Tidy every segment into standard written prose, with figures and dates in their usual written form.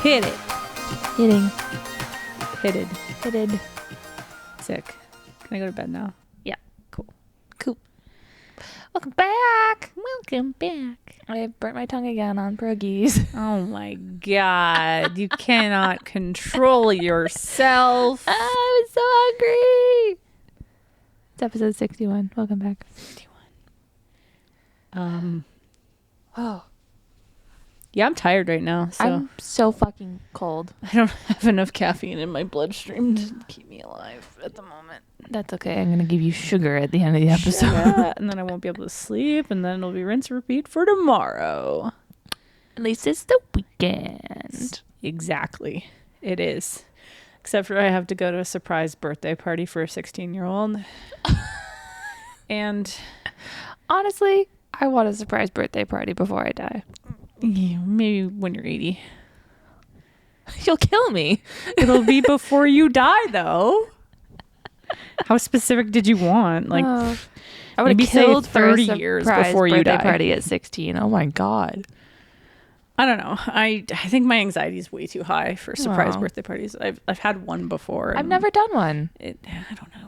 Hit it. Hitting. Hitted. Hitted. Sick. Can I go to bed now? Yeah. Cool. Welcome back. Welcome back. I burnt my tongue again on pierogies. Oh my God. You cannot control yourself. I was so hungry. It's episode 61. Welcome back. 61. Oh. Yeah, I'm tired right now. So I'm so fucking cold. I don't have enough caffeine in my bloodstream to keep me alive at the moment. That's okay. I'm going to give you sugar at the end of the episode. Yeah, and then I won't be able to sleep, and then it'll be rinse and repeat for tomorrow. At least it's the weekend. Exactly. It is. Except for I have to go to a surprise birthday party for a 16-year-old. And honestly, I want a surprise birthday party before I die. yeah, maybe when you're 80. You'll kill me. It'll be before you die, though. How specific did you want? Like, I would have killed 30 years before you die. Party at 16. Oh my God. I don't know. I think my anxiety is way too high for surprise birthday parties. I've had one before. I've never done one. I don't know.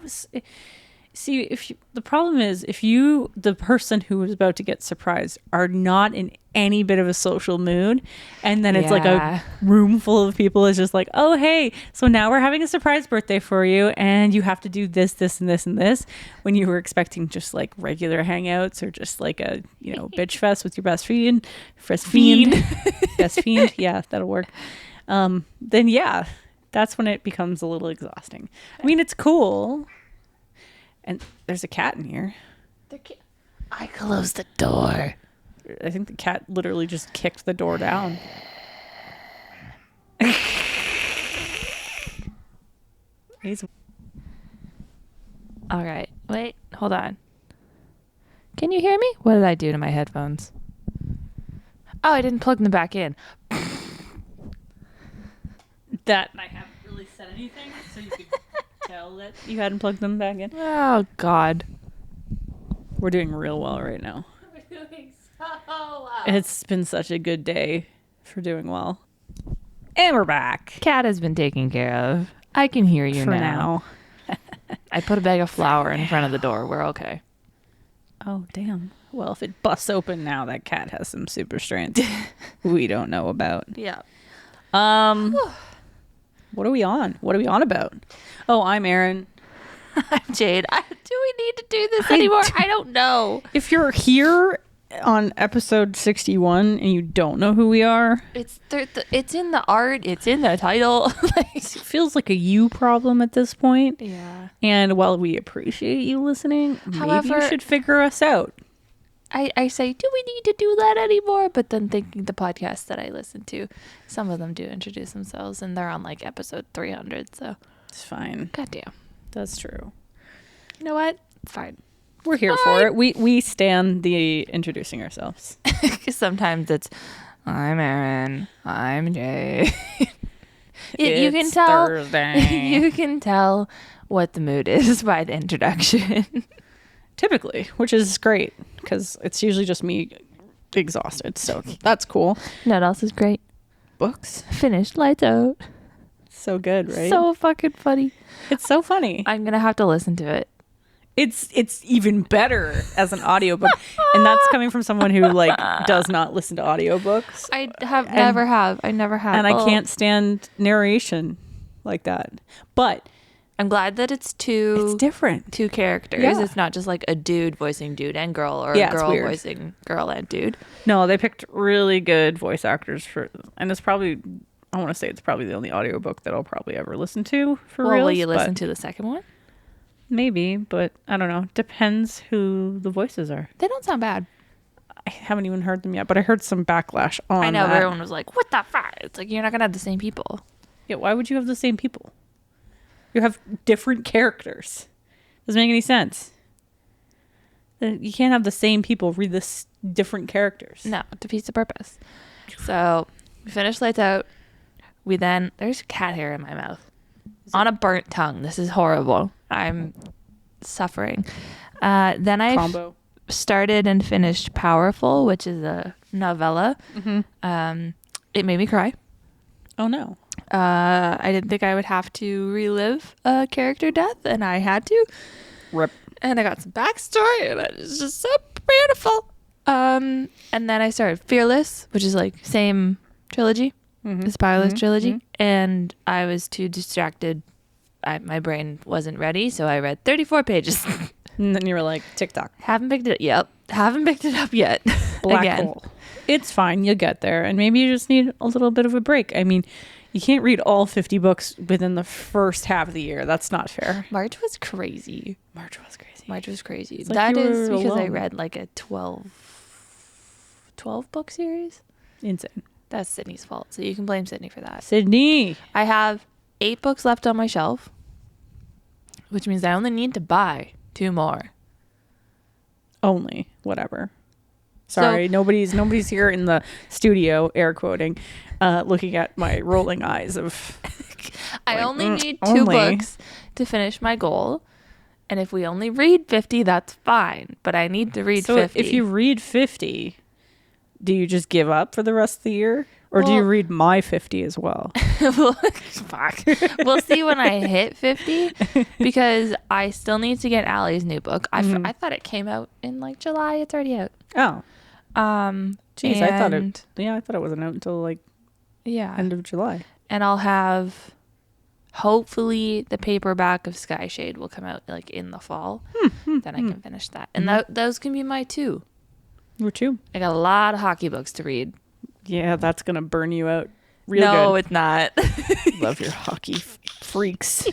See, the problem is if you, the person who is about to get surprised, are not in any bit of a social mood, and then it's like a room full of people is just like, oh, hey, so now we're having a surprise birthday for you, and you have to do this, this, and this, and this, when you were expecting just like regular hangouts or just like a, bitch fest with your best fiend. Best fiend. Yeah, that'll work. Then yeah, that's when it becomes a little exhausting. I mean, it's cool. And there's a cat in here. I closed the door. I think the cat literally just kicked the door down. All right. Wait, hold on. Can you hear me? What did I do to my headphones? Oh, I didn't plug them back in. That I haven't really said anything, so you could tell that you hadn't plugged them back in. Oh, God. We're doing real well right now. We're doing so well. It's been such a good day for doing well. And we're back. Cat has been taken care of. I can hear you for now. I put a bag of flour in front of the door. We're okay. Oh, damn. Well, if it busts open now, that cat has some super strength we don't know about. Yeah. What are we on? What are we on about? Oh, I'm Aaron. I'm Jade. Do we need to do this anymore? I don't know. If you're here on episode 61 and you don't know who we are, it's in the art. It's in the title. It feels like a you problem at this point. Yeah. And while we appreciate you listening, maybe you should figure us out. I say, do we need to do that anymore? But then thinking the podcasts that I listen to, some of them do introduce themselves, and they're on like episode 300. So it's fine. Goddamn. That's true. You know what? It's fine. We're here for it. We stand the introducing ourselves. Because sometimes it's, I'm Aaron. I'm Jay. You can tell. Thursday. You can tell what the mood is by the introduction. Typically, which is great because it's usually just me exhausted. So that's cool. You know what else is great? Books. Finished. Lights out. So good, right? So fucking funny. It's so funny. I'm gonna have to listen to it. It's even better as an audiobook. And that's coming from someone who like does not listen to audiobooks. I never have. And I can't stand narration like that. But I'm glad that it's different. Two characters. Yeah. It's not just like a dude voicing dude and girl, or a girl voicing girl and dude. No, they picked really good voice actors and it's probably, I want to say it's probably the only audiobook that I'll probably ever listen to for real. Will you listen to the second one? Maybe, but I don't know. Depends who the voices are. They don't sound bad. I haven't even heard them yet, but I heard some backlash on I know, that. everyone was like, what the fuck? It's like, you're not going to have the same people. Yeah, why would you have the same people? You have different characters. Doesn't make any sense. You can't have the same people read this different characters. No, it defeats the purpose. So we finished Lights Out. There's cat hair in my mouth. On a burnt tongue. This is horrible. I'm suffering. Then I started and finished Powerful, which is a novella. Mm-hmm. It made me cry. Oh no. I didn't think I would have to relive a character death, and I had to. Rip. And I got some backstory, and it's just so beautiful. And then I started Fearless, which is like same trilogy, the Spireless trilogy, and I was too distracted. My brain wasn't ready, so I read 34 pages. And then you were like, TikTok. Haven't picked it. Yep, haven't picked it up yet. Black hole. It's fine. You'll get there, and maybe you just need a little bit of a break. I mean, you can't read all 50 books within the first half of the year. That's not fair. March was crazy. March was crazy. It's like that is because alone. I read like a 12 book series. Insane. That's Sydney's fault, so you can blame Sydney for that. Sydney. I have 8 books left on my shelf, which means I only need to buy 2 more. Only. Whatever. Sorry, nobody's here in the studio, air quoting, looking at my rolling eyes of... I only need 2 books to finish my goal. And if we only read 50, that's fine. But I need to read 50. So if you read 50, do you just give up for the rest of the year? Or do you read my 50 as well? Fuck. We'll see when I hit 50. Because I still need to get Allie's new book. I thought it came out in like July. It's already out. Oh. Jeez, I thought it wasn't out until like end of July. And I'll have... Hopefully the paperback of Sky Shade will come out like in the fall. Then I can finish that. And those can be my 2. Your 2? I got a lot of hockey books to read. Yeah, that's going to burn you out real good. No, it's not. Love your hockey freaks.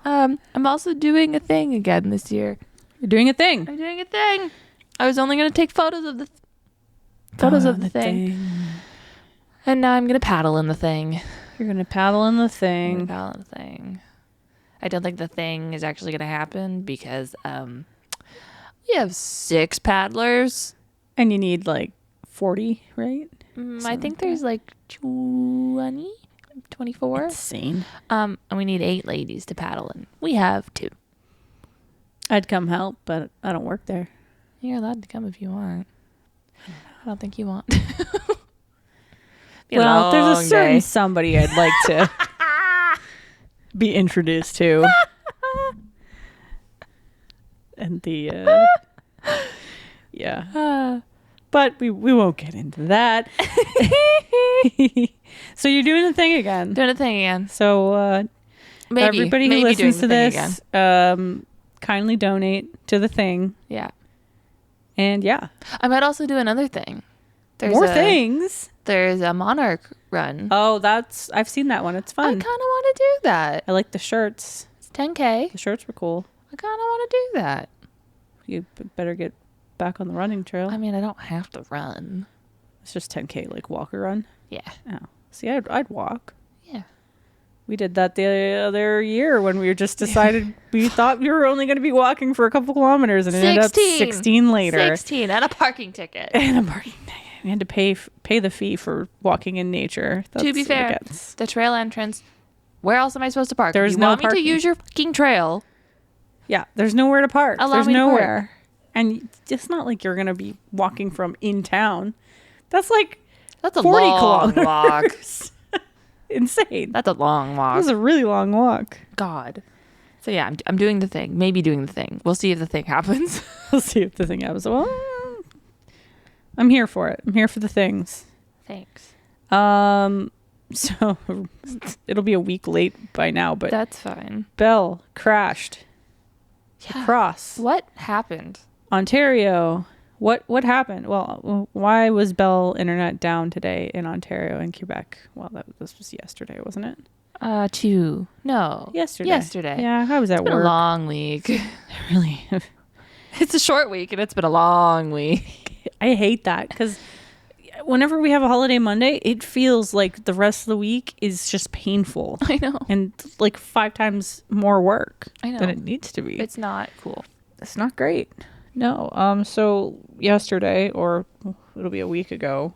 I'm also doing a thing again this year. You're doing a thing. I'm doing a thing. I was only going to take photos of the thing. And now I'm going to paddle in the thing. You're going to paddle in the thing. I don't think the thing is actually going to happen because we have 6 paddlers. And you need like 40, right? I think there's like 20, 24. Insane. And we need 8 ladies to paddle in. We have 2. I'd come help, but I don't work there. You're allowed to come if you want. I don't think you want. Well, there's a certain somebody I'd like to be introduced to. And but we won't get into that. So you're doing the thing again. Doing a thing again. So everybody who listens to this, kindly donate to the thing. Yeah. And yeah. I might also do another thing. More things. There's a Monarch run. Oh, I've seen that one. It's fun. I kind of want to do that. I like the shirts. It's 10K. The shirts were cool. I kind of want to do that. You better get back on the running trail. I mean, I don't have to run. It's just 10K, like walker run. Yeah. Oh, see, I'd walk. Yeah. We did that the other year when we just decided we thought we were only going to be walking for a couple kilometers, and it ended up 16 later. 16 and a parking ticket. We had to pay the fee for walking in nature. That's to be fair, the trail entrance. Where else am I supposed to park? There's no parking. Want me to use your fucking trail? Yeah, there's nowhere to park. There's nowhere. And it's not like you're going to be walking from in town. That's a 40 long walk. Insane. That's a long walk. It was a really long walk. God. So yeah, I'm doing the thing. Maybe doing the thing. We'll see if the thing happens. We'll see if the thing happens. Well, I'm here for it. I'm here for the things. Thanks. So it'll be a week late by now, but that's fine. Bell crashed across. What happened? Ontario. What happened? Well, why was Bell internet down today in Ontario and Quebec? Well, this was yesterday, wasn't it? Yesterday. Yeah, how was that? It's been a long week. Really. It's a short week and it's been a long week. I hate that because whenever we have a holiday Monday, it feels like the rest of the week is just painful. I know. And like 5 times more work than it needs to be. It's not cool. It's not great. No. So yesterday, or it'll be a week ago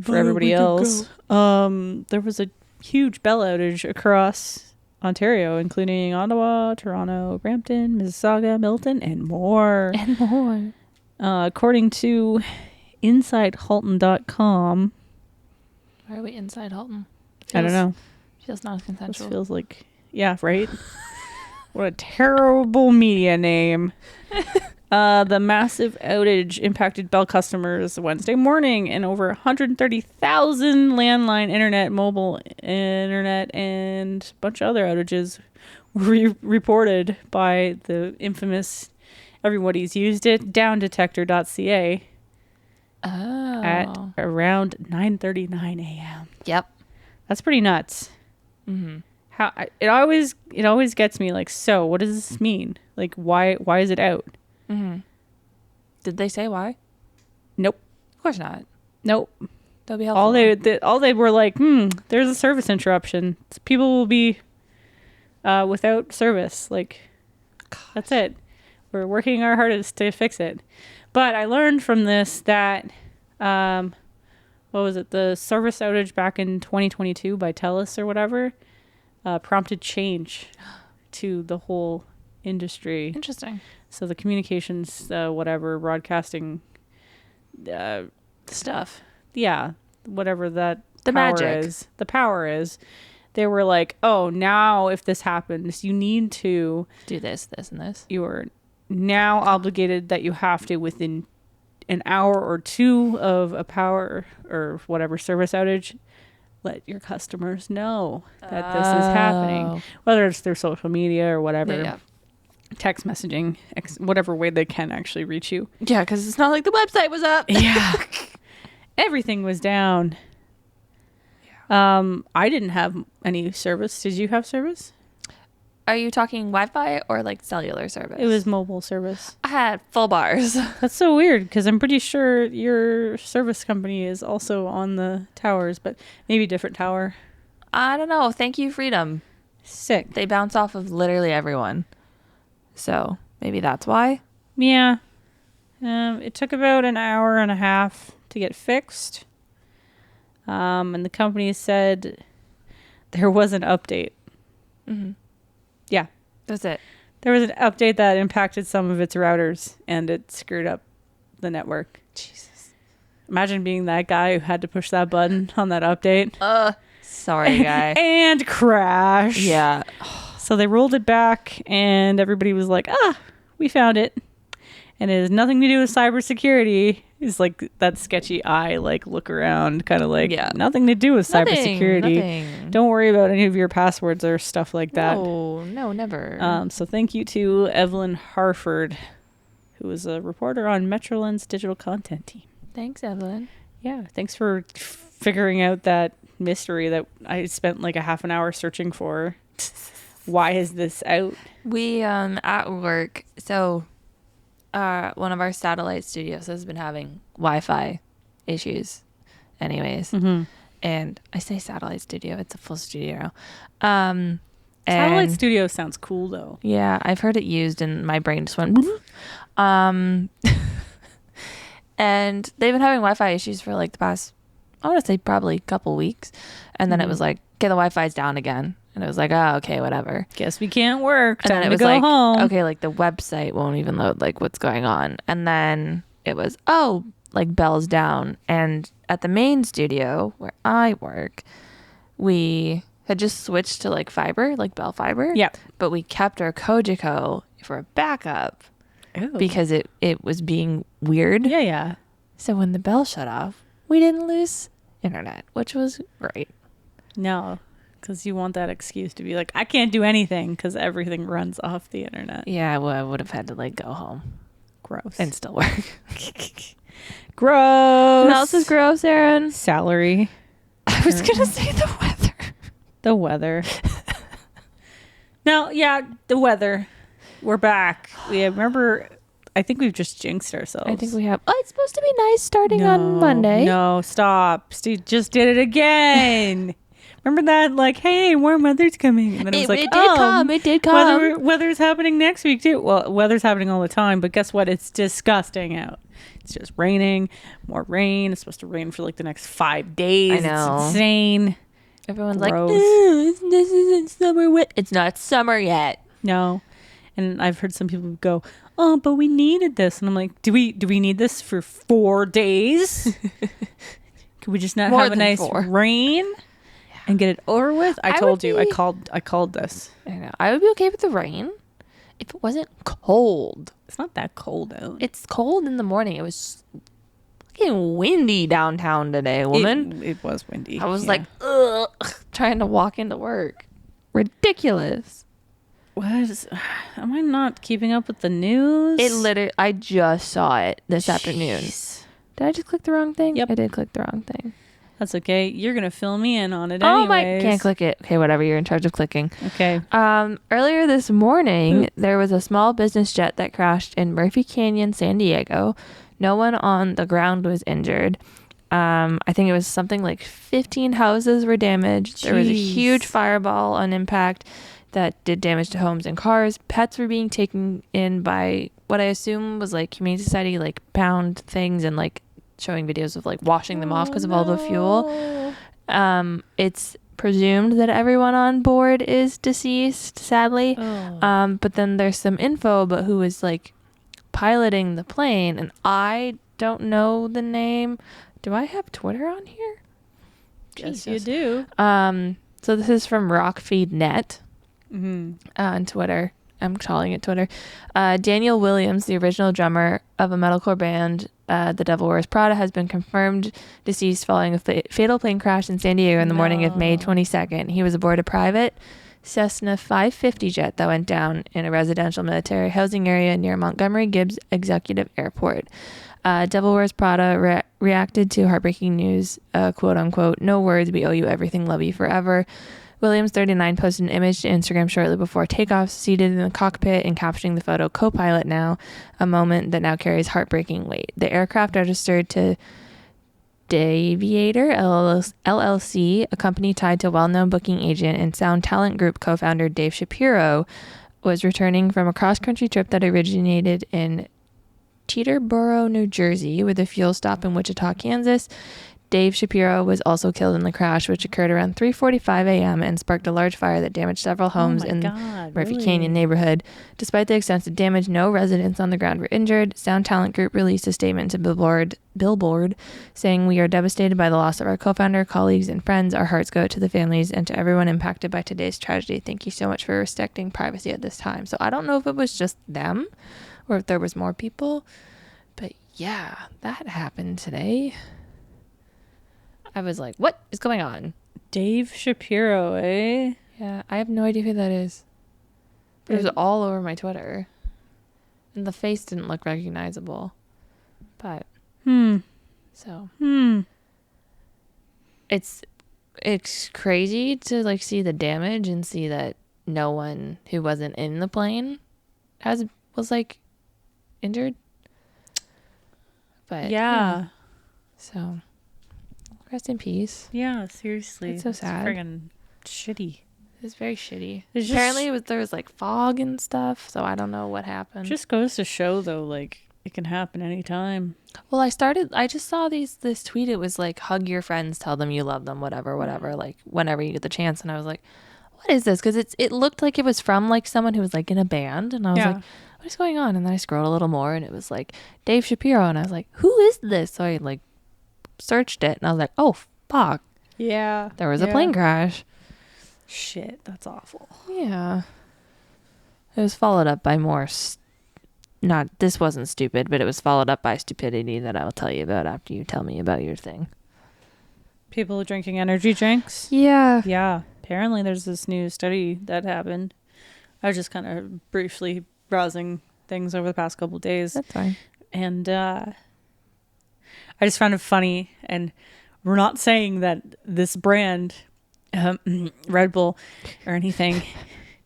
for everybody else, there was a huge Bell outage across Ontario, including Ottawa, Toronto, Brampton, Mississauga, Milton, and more. According to InsideHalton.com, Why are we inside Halton? I don't know. Feels not This consensual. feels like, yeah, right? What a terrible media name. The massive outage impacted Bell customers Wednesday morning, and over 130,000 landline internet, mobile internet, and a bunch of other outages were reported by the infamous, everybody's used it, downdetector.ca at Oh. around 9:39 a.m. Yep. That's pretty nuts. Mm-hmm. It always gets me, like, so what does this mean? Like, why is it out? Mm-hmm. Did they say why? Nope. Of course not. Nope. That'll be helpful. All they were like, there's a service interruption. People will be without service. Like, that's it. We're working our hardest to fix it. But I learned from this that, what was it? The service outage back in 2022 by TELUS or whatever prompted change to the whole industry. Interesting. So the communications, broadcasting Stuff. yeah, whatever that The power magic. is, the power is, they were like, oh, now if this happens, you need to, Do this, this, and this. you're now obligated that you have to, within an hour or two of a power or whatever service outage, let your customers know that this is happening, whether it's through social media or whatever. Yeah. Text messaging, whatever way they can actually reach you. Yeah, because it's not like the website was up. Yeah. Everything was down. I didn't have any service. Did you have service? Are you talking Wi-Fi or like cellular service? It was mobile service. I had full bars. That's so weird because I'm pretty sure your service company is also on the towers, but maybe different tower. I don't know. Thank you, Freedom. Sick. They bounce off of literally everyone. So maybe that's why. Yeah. It took about an hour and a half to get fixed. And the company said there was an update. Mm-hmm. Yeah. That's it. There was an update that impacted some of its routers and it screwed up the network. Jesus. Imagine being that guy who had to push that button on that update. Sorry, guy. And crash. Yeah. So they rolled it back and everybody was like, we found it. And it has nothing to do with cybersecurity. It's like that sketchy eye, like look around, kind of like nothing to do with cybersecurity. Nothing. Don't worry about any of your passwords or stuff like that. No, never. So thank you to Evelyn Harford, who was a reporter on Metroland's digital content team. Thanks, Evelyn. Yeah, thanks for figuring out that mystery that I spent like a half an hour searching for. Why is this out? We at work, so one of our satellite studios has been having Wi-Fi issues anyways. Mm-hmm. And I say satellite studio, it's a full studio. Satellite studio sounds cool though. Yeah, I've heard it used and my brain just went and they've been having Wi-Fi issues for like the past, I want to say probably a couple weeks. And then it was like, okay, the Wi-Fi's down again. And it was like, oh, okay, whatever. Guess we can't work. And Time then it to was go like, home. okay, like the website won't even load like what's going on. And then it was, like Bell's down. And at the main studio where I work, we had just switched to like fiber, like Bell fiber. Yeah. But we kept our Kojiko for a backup because it was being weird. Yeah, yeah. So when the Bell shut off, we didn't lose internet, which was great. No, because you want that excuse to be like, I can't do anything because everything runs off the internet. Yeah, well, I would have had to like go home. Gross. And still work. Gross. What else is gross, Aaron? Salary. I was going to say the weather. The weather. No, yeah, the weather. We're back. We remember, I think we've just jinxed ourselves. I think we have. Oh, it's supposed to be nice starting on Monday. No, stop. Steve just did it again. Remember that? Like, hey, warm weather's coming. And then it was like, It did come. Weather's happening next week too. Well, weather's happening all the time, but guess what? It's disgusting out. It's just raining, more rain. It's supposed to rain for like the next 5 days. I know. It's insane. Everyone's Gross. like, this isn't summer. It's not summer yet. No. And I've heard some people go, oh, but we needed this. And I'm like, do we need this for 4 days? Could we just not More have a than nice 4. rain and get it over with? I told you. be- I called this. I know. I would be okay with the rain if it wasn't cold. It's not that cold out. It's cold in the morning. It was fucking windy downtown today, woman. It was windy. I was like, ugh, trying to walk into work. Ridiculous. what is? Am I not keeping up with the news? It literally, I just saw it this afternoon. Did I just click the wrong thing? Yep. I did click the wrong thing. That's okay. You're gonna fill me in on it Oh my, anyways. can't click it. Okay, whatever. You're in charge of clicking. Okay. Earlier this morning, there was a small business jet that crashed in Murphy Canyon, San Diego. No one on the ground was injured. I think it was something like 15 houses were damaged. There was a huge fireball on impact that did damage to homes and cars. Pets were being taken in by what I assume was like Humane Society, like pound things and like showing videos of like washing them off because of all the fuel. It's presumed that everyone on board is deceased, sadly. But then there's some info about who was like piloting the plane, and I don't know the name. Do I have Twitter on here? Yes, you do. So this is from RockFeedNet Mm-hmm. on Twitter. I'm calling it Twitter. Daniel Williams, the original drummer of a metalcore band, The Devil Wears Prada, has been confirmed deceased following a fatal plane crash in San Diego in the morning of May 22nd. He was aboard a private Cessna 550 jet that went down in a residential military housing area near Montgomery Gibbs Executive Airport. Devil Wears Prada reacted to heartbreaking news, quote unquote, "No words, we owe you everything, love you forever." Williams, 39, posted an image to Instagram shortly before takeoff, seated in the cockpit and captioning the photo, "Co-pilot now," a moment that now carries heartbreaking weight. The aircraft registered to Daviator LLC, a company tied to well-known booking agent and sound talent group co-founder Dave Shapiro, was returning from a cross-country trip that originated in Teterboro, New Jersey, with a fuel stop in Wichita, Kansas. Dave Shapiro was also killed in the crash, which occurred around 3:45 a.m. and sparked a large fire that damaged several homes in Murphy Canyon neighborhood. Despite the extensive damage, no residents on the ground were injured. Sound Talent Group released a statement to Billboard saying, "We are devastated by the loss of our co-founder, colleagues, and friends. Our hearts go out to the families and to everyone impacted by today's tragedy. Thank you so much for respecting privacy at this time." So I don't know if it was just them or if there was more people, but yeah, that happened today. I was like, what is going on? Dave Shapiro, eh? Yeah, I have no idea who that is. It was all over my Twitter. And the face didn't look recognizable. But so it's crazy to like see the damage and see that no one who wasn't in the plane was like injured. But yeah. So rest in peace. Yeah, seriously. It's so sad. Friggin' shitty. It's very shitty. It's Apparently there was like fog and stuff, so I don't know what happened. Just goes to show though, like it can happen anytime. Well, I just saw this tweet. It was like, hug your friends, tell them you love them, whatever, like whenever you get the chance. And I was like, what is this? Because it looked like it was from like someone who was like in a band. And I was like, what is going on? And then I scrolled a little more and it was like Dave Shapiro. And I was like, who is this? So I like searched it and I was like, oh, fuck. Yeah. There was a plane crash. Shit, that's awful. Yeah. It was followed up by more this wasn't stupid, but it was followed up by stupidity that I'll tell you about after you tell me about your thing. People drinking energy drinks? Yeah. Yeah. Apparently there's this new study that happened. I was just kind of briefly browsing things over the past couple of days. That's fine. And I just found it funny. And we're not saying that this brand, Red Bull or anything,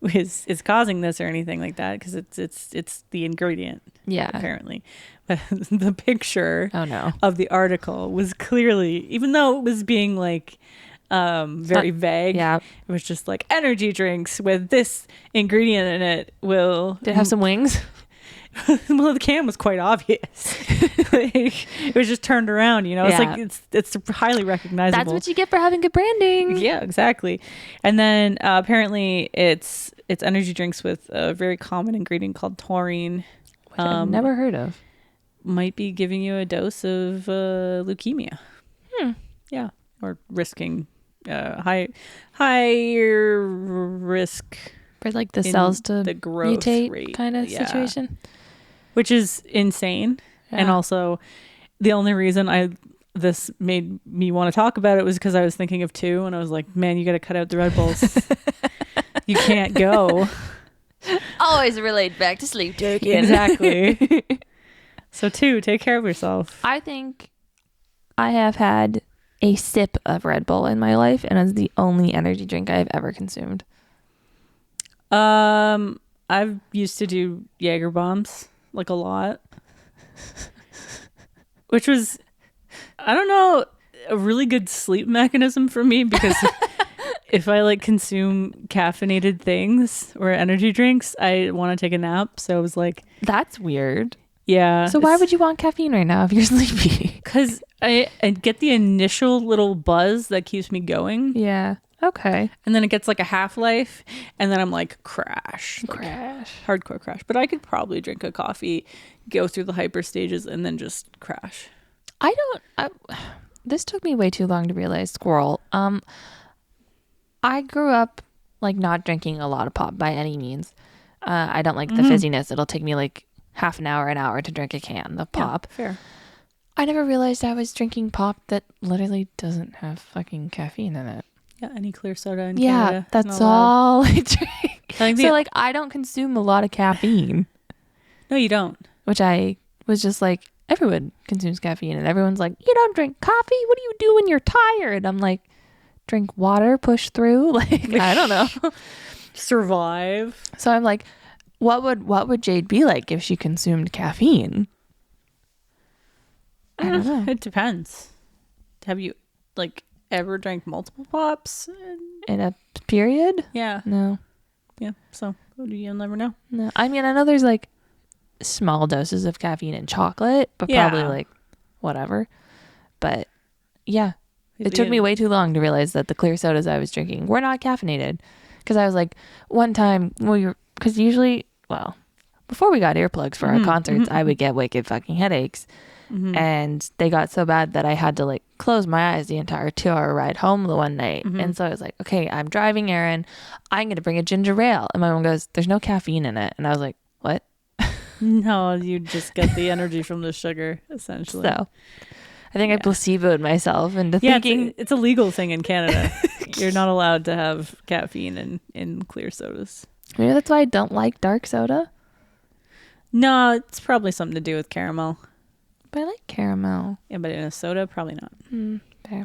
is causing this or anything like that, because it's the ingredient. Yeah. Apparently. But the picture of the article was clearly, even though it was being like very vague, it was just like energy drinks with this ingredient in it will... Did it have some wings? Well, the can was quite obvious. It was just turned around, you know. It's like it's highly recognizable. That's what you get for having good branding. Yeah, exactly. And then apparently it's energy drinks with a very common ingredient called taurine, which I've never heard of. Might be giving you a dose of leukemia. Yeah, or risking higher risk For like the in cells to the growth mutate rate kind of situation. which is insane. Yeah. And also, the only reason this made me want to talk about it was because I was thinking of 2, and I was like, man, you got to cut out the Red Bulls. You can't go. Always relate back to sleep taking. Exactly. So 2, take care of yourself. I think I have had a sip of Red Bull in my life, and it's the only energy drink I've ever consumed. I've used to do Jaeger bombs like a lot, which was, I don't know, a really good sleep mechanism for me, because if I like consume caffeinated things or energy drinks, I want to take a nap. So I was like, that's weird. Yeah. So why would you want caffeine right now if you're sleepy? Because I get the initial little buzz that keeps me going. Yeah. Okay. And then it gets like a half-life, and then I'm like, crash. Hardcore crash. But I could probably drink a coffee, go through the hyper stages, and then just crash. This took me way too long to realize, squirrel. I grew up like not drinking a lot of pop by any means. I don't like the fizziness. It'll take me like half an hour to drink a can of pop. Yeah, fair. I never realized I was drinking pop that literally doesn't have fucking caffeine in it. Yeah, any clear soda in Canada. That's all I drink. So like I don't consume a lot of caffeine. No, you don't. Which I was just like, everyone consumes caffeine, and everyone's like, you don't drink coffee? What do you do when you're tired? I'm like, drink water, push through. Like, I don't know. Survive. So I'm like, what would Jade be like if she consumed caffeine? I don't know. It depends. Have you like ever drank multiple pops in a period? Yeah. No. Yeah. So you'll never know. No. I mean, I know there's like small doses of caffeine in chocolate, but probably like whatever. But yeah, it took me way too long to realize that the clear sodas I was drinking were not caffeinated. Because I was like, one time, because usually, well, before we got earplugs for our concerts, I would get wicked fucking headaches. And they got so bad that I had to like close my eyes the entire 2-hour ride home the one night. And so I was like, okay, I'm driving Aaron. I'm going to bring a ginger ale. And my mom goes, there's no caffeine in it. And I was like, what? No, you just get the energy from the sugar, essentially. So I think I placeboed myself into thinking. It's a legal thing in Canada. You're not allowed to have caffeine in clear sodas. Maybe that's why I don't like dark soda. No, it's probably something to do with caramel. But I like caramel. Yeah, but in a soda, probably not. Fair.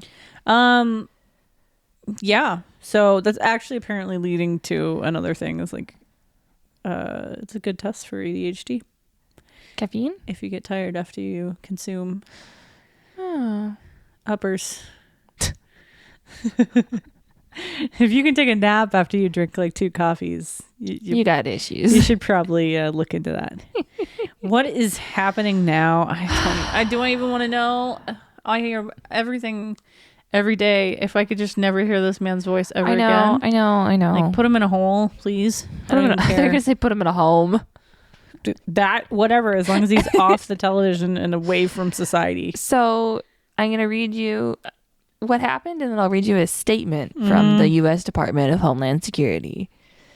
Yeah. So that's actually apparently leading to another thing. It's like, it's a good test for ADHD. Caffeine? If you get tired after you consume uppers. If you can take a nap after you drink like 2 coffees, you got issues. You should probably look into that. What is happening now? I don't even want to know. I hear everything every day. If I could just never hear this man's voice ever again. I know. Like, put him in a hole, please. They're gonna say put him in a home. That, whatever, as long as he's off the television and away from society. So I'm gonna read you what happened, and then I'll read you a statement from the U.S. Department of Homeland Security.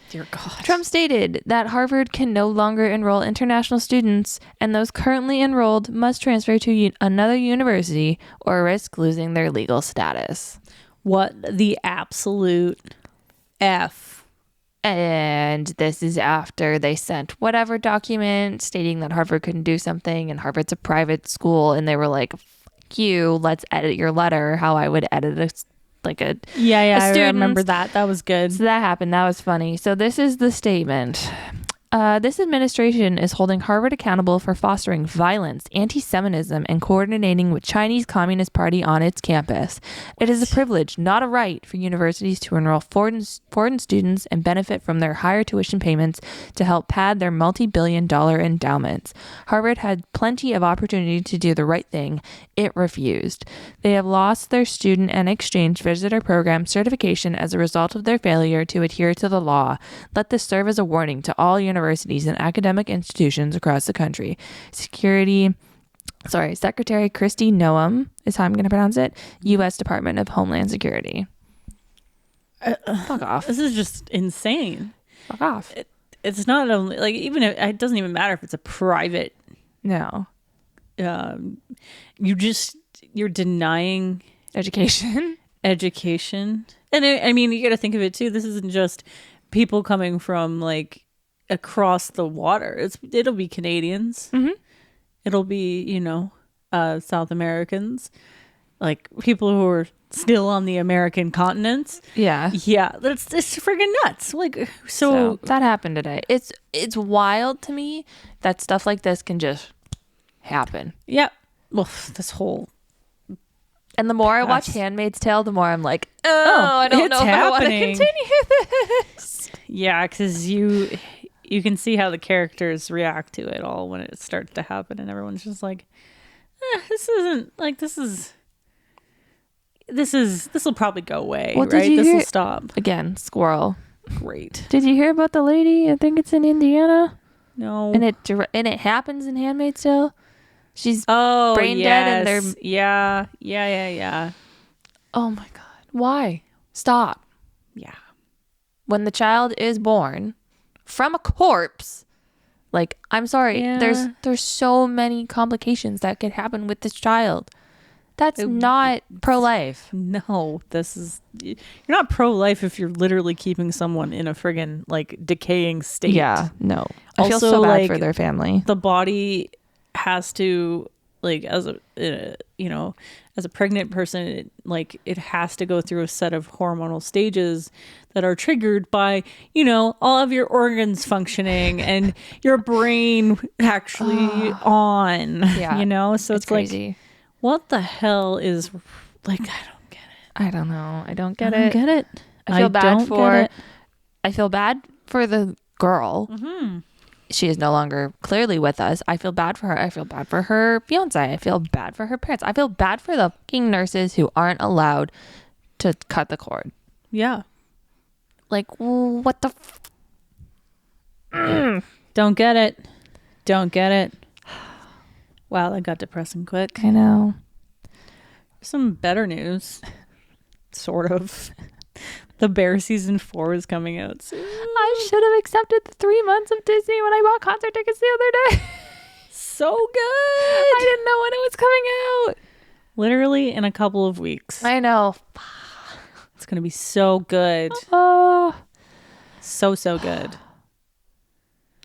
Dear God. Trump stated that Harvard can no longer enroll international students, and those currently enrolled must transfer to another university or risk losing their legal status. What the absolute F? And this is after they sent whatever document stating that Harvard couldn't do something, and Harvard's a private school, and they were like, fuck you, let's edit your letter how I would edit a I remember that. That was good. So that happened. That was funny. So this is the statement. This administration is holding Harvard accountable for fostering violence, anti-Semitism, and coordinating with Chinese Communist Party on its campus. It is a privilege, not a right, for universities to enroll foreign students and benefit from their higher tuition payments to help pad their multi-billion-dollar endowments. Harvard had plenty of opportunity to do the right thing. It refused. They have lost their student and exchange visitor program certification as a result of their failure to adhere to the law. Let this serve as a warning to all universities and academic institutions across the country. Security Secretary Kristi Noem is how I'm going to pronounce it. U.S. Department of Homeland Security. Fuck off. This is just insane. Fuck off. It's not only like, even if it doesn't even matter if it's a private. No. You're denying education. And I mean, you got to think of it too. This isn't just people coming from like across the water. It'll be Canadians. Mm-hmm. It'll be, South Americans, like people who are still on the American continent. Yeah. It's friggin' nuts. Like, so that happened today. It's wild to me that stuff like this can just happen. Yeah. Well, this whole. And the more I watch Handmaid's Tale, the more I'm like, I don't know if I want to continue this. Yeah, because you can see how the characters react to it all when it starts to happen, and everyone's just like, this isn't like this will probably go away, right? This will stop. Again, squirrel. Great. Did you hear about the lady? I think it's in Indiana. No. And it happens in Handmaid's Tale. She's brain dead, and they're yeah. Oh my god! Why? Stop. Yeah. When the child is born from a corpse, like, I'm sorry, there's so many complications that could happen with this child. That's not pro-life. No, you're not pro-life if you're literally keeping someone in a friggin' like decaying state. Yeah, no. I feel so bad for their family. The body has to, like, as a pregnant person, it has to go through a set of hormonal stages that are triggered by, all of your organs functioning and your brain actually on. Yeah. So it's crazy. Like, what the hell is, like, I don't get it. I don't know. I don't get it. I feel bad for the girl. Mm-hmm. She is no longer clearly with us. I feel bad for her. I feel bad for her fiance. I feel bad for her parents. I feel bad for the fucking nurses who aren't allowed to cut the cord. Yeah. Like, what the Don't get it. Wow, that got depressing quick. I know. Some better news. Sort of. The Bear season 4 is coming out soon. I should have accepted the 3 months of Disney when I bought concert tickets the other day. So good. I didn't know when it was coming out. Literally in a couple of weeks. I know. It's going to be so good. Oh. So good.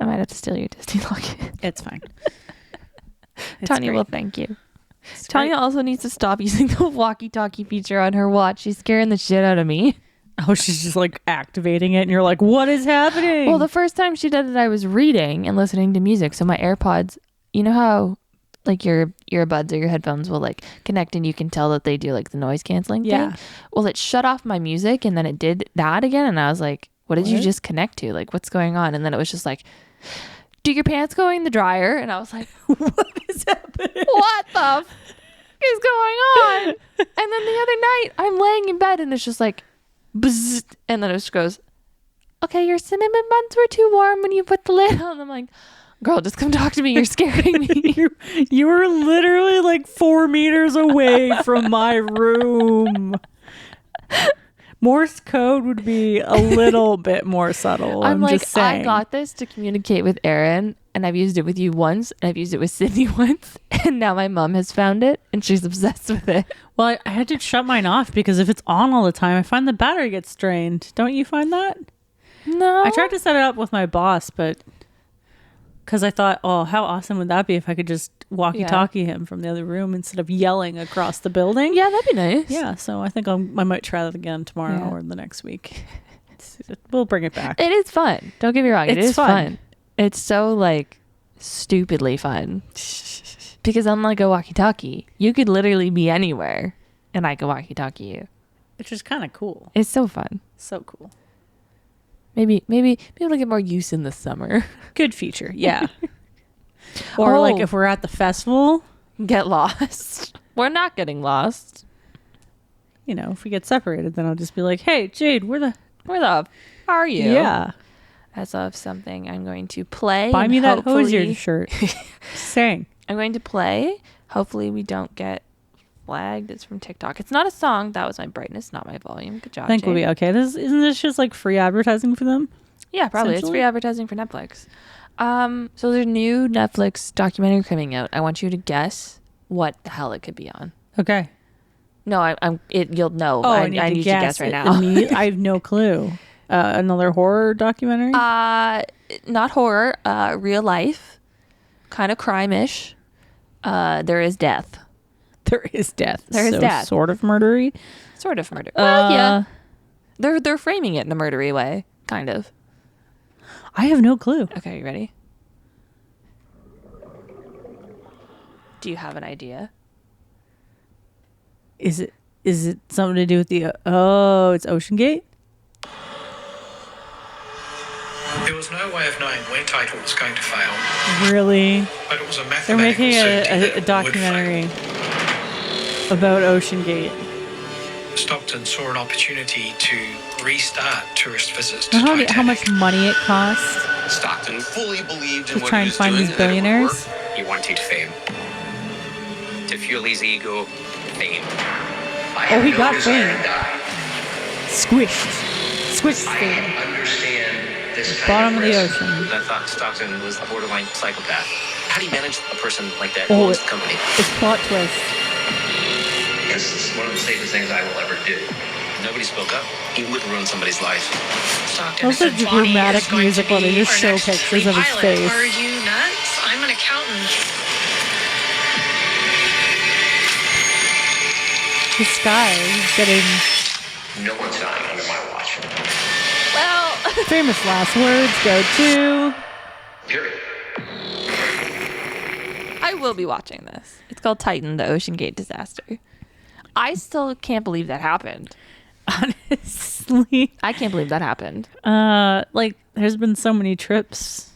I might have to steal your Disney login. It's fine. Tanya will thank you. Tanya also needs to stop using the walkie-talkie feature on her watch. She's scaring the shit out of me. Oh, she's just like activating it and you're like, what is happening? Well, the first time she did it, I was reading and listening to music. So my AirPods, you know how like your earbuds or your headphones will like connect and you can tell that they do like the noise canceling thing? Well, it shut off my music and then it did that again. And I was like, what did you just connect to? Like, what's going on? And then it was just like, do your pants go in the dryer? And I was like, what is happening? What the f- is going on? And then the other night I'm laying in bed and it's just like, bzzz, and then it just goes, okay, your cinnamon buns were too warm when you put the lid on. I'm like, girl, just come talk to me. You're scaring me. You were literally like 4 meters away from my room. Morse code would be a little bit more subtle. I'm like, just saying. I got this to communicate with Aaron, and I've used it with you once, and I've used it with Sydney once, and now my mom has found it, and she's obsessed with it. Well, I had to shut mine off because if it's on all the time, I find the battery gets drained. Don't you find that? No. I tried to set it up with my boss, but because I thought, oh, how awesome would that be if I could just walkie-talkie him from the other room instead of yelling across the building? Yeah, that'd be nice. Yeah, so I think I might try that again tomorrow or the next week. We'll bring it back. It is fun. Don't get me wrong. It is fun. It's so like stupidly fun. Because unlike a walkie-talkie, you could literally be anywhere and I could walkie-talkie you. Which is kind of cool. It's so fun. So cool. Maybe it'll get more use in the summer. Good feature, yeah. Or like if we're at the festival, get lost. We're not getting lost. You know, if we get separated, then I'll just be like, "Hey, Jade, where the are you?" Yeah. As of something I'm going to play. Buy me that Hosier shirt. Saying. I'm going to play. Hopefully we don't get flagged. It's from TikTok. It's not a song. That was my brightness, not my volume. Good job, I think Jade. we'll be okay. Isn't this just like free advertising for them? Yeah, probably. It's Essentially? free advertising for Netflix. So there's a new Netflix documentary coming out. I want you to guess what the hell it could be on. Okay. No, you'll know. Oh, I need you to guess right now. I have no clue. Another horror documentary? Not horror. Real life, kind of crime-ish. There is death. There is death. There is death. Sort of murdery. Sort of murder. Well, yeah. They're framing it in a murdery way, kind of. I have no clue. Okay, you ready? Do you have an idea? Is it something to do with the? Oh, it's Ocean Gate. There was no way of knowing when title was going to fail. Really? But it was a They're mathematical making certainty that a it would documentary fail. about Ocean Gate. Stockton saw an opportunity to restart tourist visits to Titanic. How much money it costs Stockton fully believed in to what try he and was find doing these and that it would billionaires? work. He wanted fame. To fuel his ego, fame. Oh, he got fame. Squished fame. Understand this Bottom of the ocean. I thought Stockton was a borderline psychopath. How do you manage a person like that Oh, who owns the company? It's plot twist. This is one of the safest things I will ever do. Nobody spoke up. He would ruin somebody's life. Stockton Also said Bonnie dramatic is going music to while they be just our show next pictures of his pilot. face. Are you nuts? I'm an accountant. The sky is getting No one's dying under my watch. Well, famous last words go to. Period. I will be watching this. It's called Titan, the Ocean Gate disaster. I still can't believe that happened. Honestly, I can't believe that happened. like there's been so many trips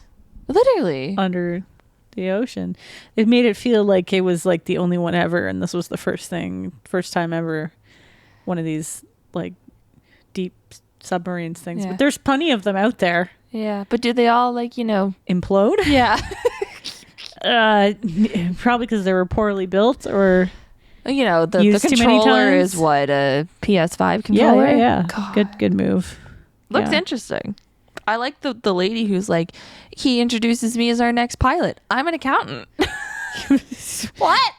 Literally. under the ocean. It made it feel like it was like the only one ever, and this was the first time ever one of these like deep submarines things. Yeah. But there's plenty of them out there. Yeah, but do they all Implode? Yeah. Probably because they were poorly built, or the Used too many controller times? is what, a PS5 controller? yeah. God. Good move. Looks Yeah. interesting. I like the lady who's like, he introduces me as our next pilot. I'm an accountant. What?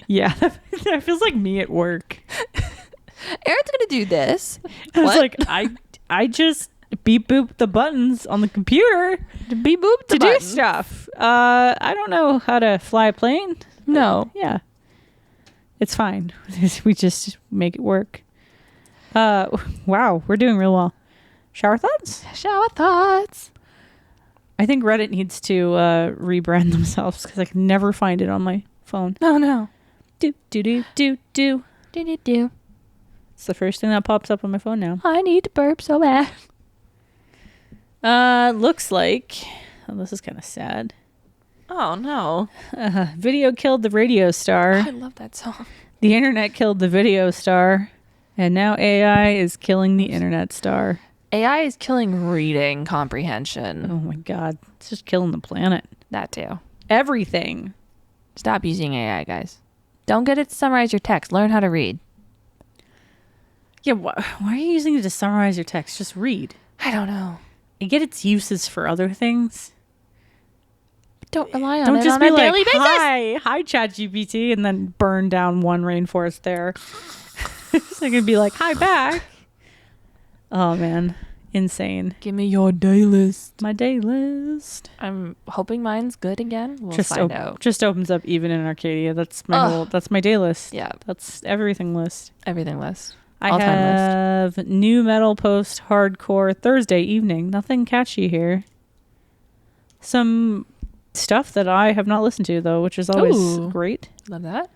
Yeah, that feels like me at work. Aaron's gonna do this. I was What? like, I just beep boop the buttons on the computer Beep boop to do stuff. I don't know how to fly a plane. No. Yeah, it's fine. We just make it work. Wow, we're doing real well. Shower thoughts? Shower thoughts. I think Reddit needs to rebrand themselves because I can never find it on my phone. No. Do do do do do. Do. It's the first thing that pops up on my phone now. I need to burp so bad. Looks like, this is kind of sad. Oh no. Video killed the radio star. I love that song. The internet killed the video star. And now AI is killing the internet star. AI is killing reading comprehension. Oh my God. It's just killing the planet. That too. Everything. Stop using AI, guys. Don't get it to summarize your text. Learn how to read. Yeah, why are you using it to summarize your text? Just read. I don't know. I get its uses for other things. Don't rely on Don't it just on be a like, daily basis. hi ChatGPT, and then burn down one rainforest there. So I could be like, hi back. Oh man, insane. Give me your day list. My day list. I'm hoping mine's good again. We'll find out. Just opens up even in Arcadia. That's my that's my day list. Yeah. That's everything list. Everything list. I All-time have new metal post hardcore Thursday evening. Nothing catchy here. Some stuff that I have not listened to though, which is always Ooh. great. Love that.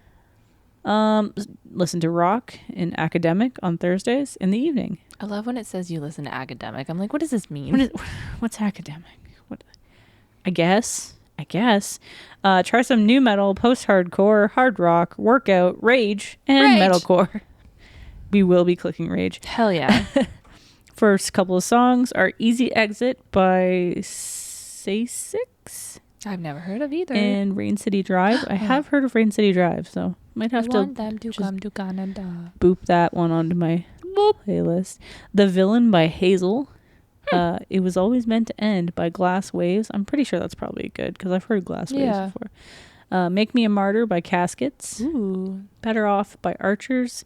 Listen to rock and academic on Thursdays in the evening. I love when it says you listen to academic. I'm like, what does this mean? What's academic? What? I guess. Try some new metal, post hardcore, hard rock, workout, rage, and Rage. metalcore. We will be clicking rage. Hell yeah. First couple of songs are Easy Exit by Say6. I've never heard of either. And Rain City Drive. I have heard of Rain City Drive, so might have to want them to come to Canada. boop that one onto my playlist. The Villain by Hazel. It Was Always Meant to End by Glass Waves. I'm pretty sure that's probably good because I've heard Glass Waves before. Make Me a Martyr by Caskets. Ooh. Better Off by Archers.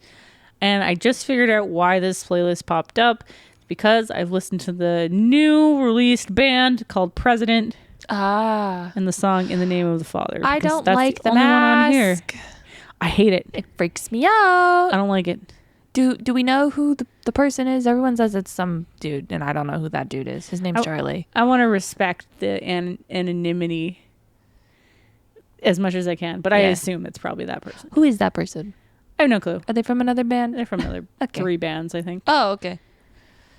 And I just figured out why this playlist popped up. Because I've listened to the new released band called President. And the song In the Name of the Father. I don't like the only mask. one on here. I hate it. It freaks me out. I don't like it. Do we know who the person is? Everyone says it's some dude, and I don't know who that dude is. His name's Charlie. I want to respect the anonymity as much as I can, but I assume it's probably that person. Who is that person? I have no clue. Are they from another band? They're from another 3 bands, I think. Oh, okay.